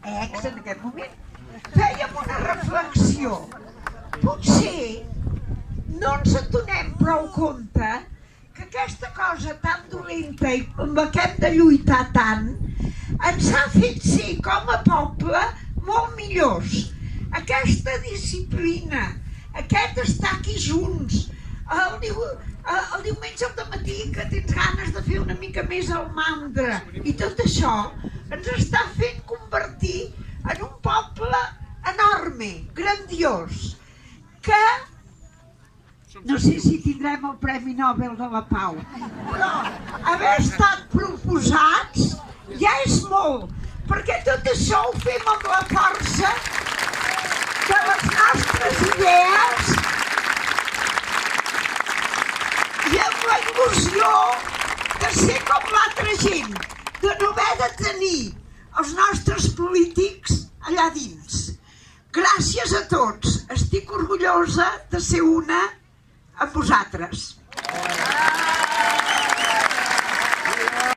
en aquest moment, fèiem una reflexió. Potser no ens adonem prou compte que aquesta cosa tan dolenta i amb la que hem de lluitar tant ens ha fet ser com a poble molt millors. Aquesta disciplina, aquest estar aquí junts, el diumenge al dematí que tens ganes de fer una mica més el mandra i tot això ens està fent convertir en un poble enorme, grandiós, que no sé si tindrem el Premi Nobel de la Pau, però haver estat proposats ja és molt, perquè tot això ho fem amb la força de les nostres idees i amb la il·lusió de ser com l'altra gent, de no haver de tenir els nostres polítics allà dins. Gràcies a tots, estic orgullosa de ser una amb vosaltres.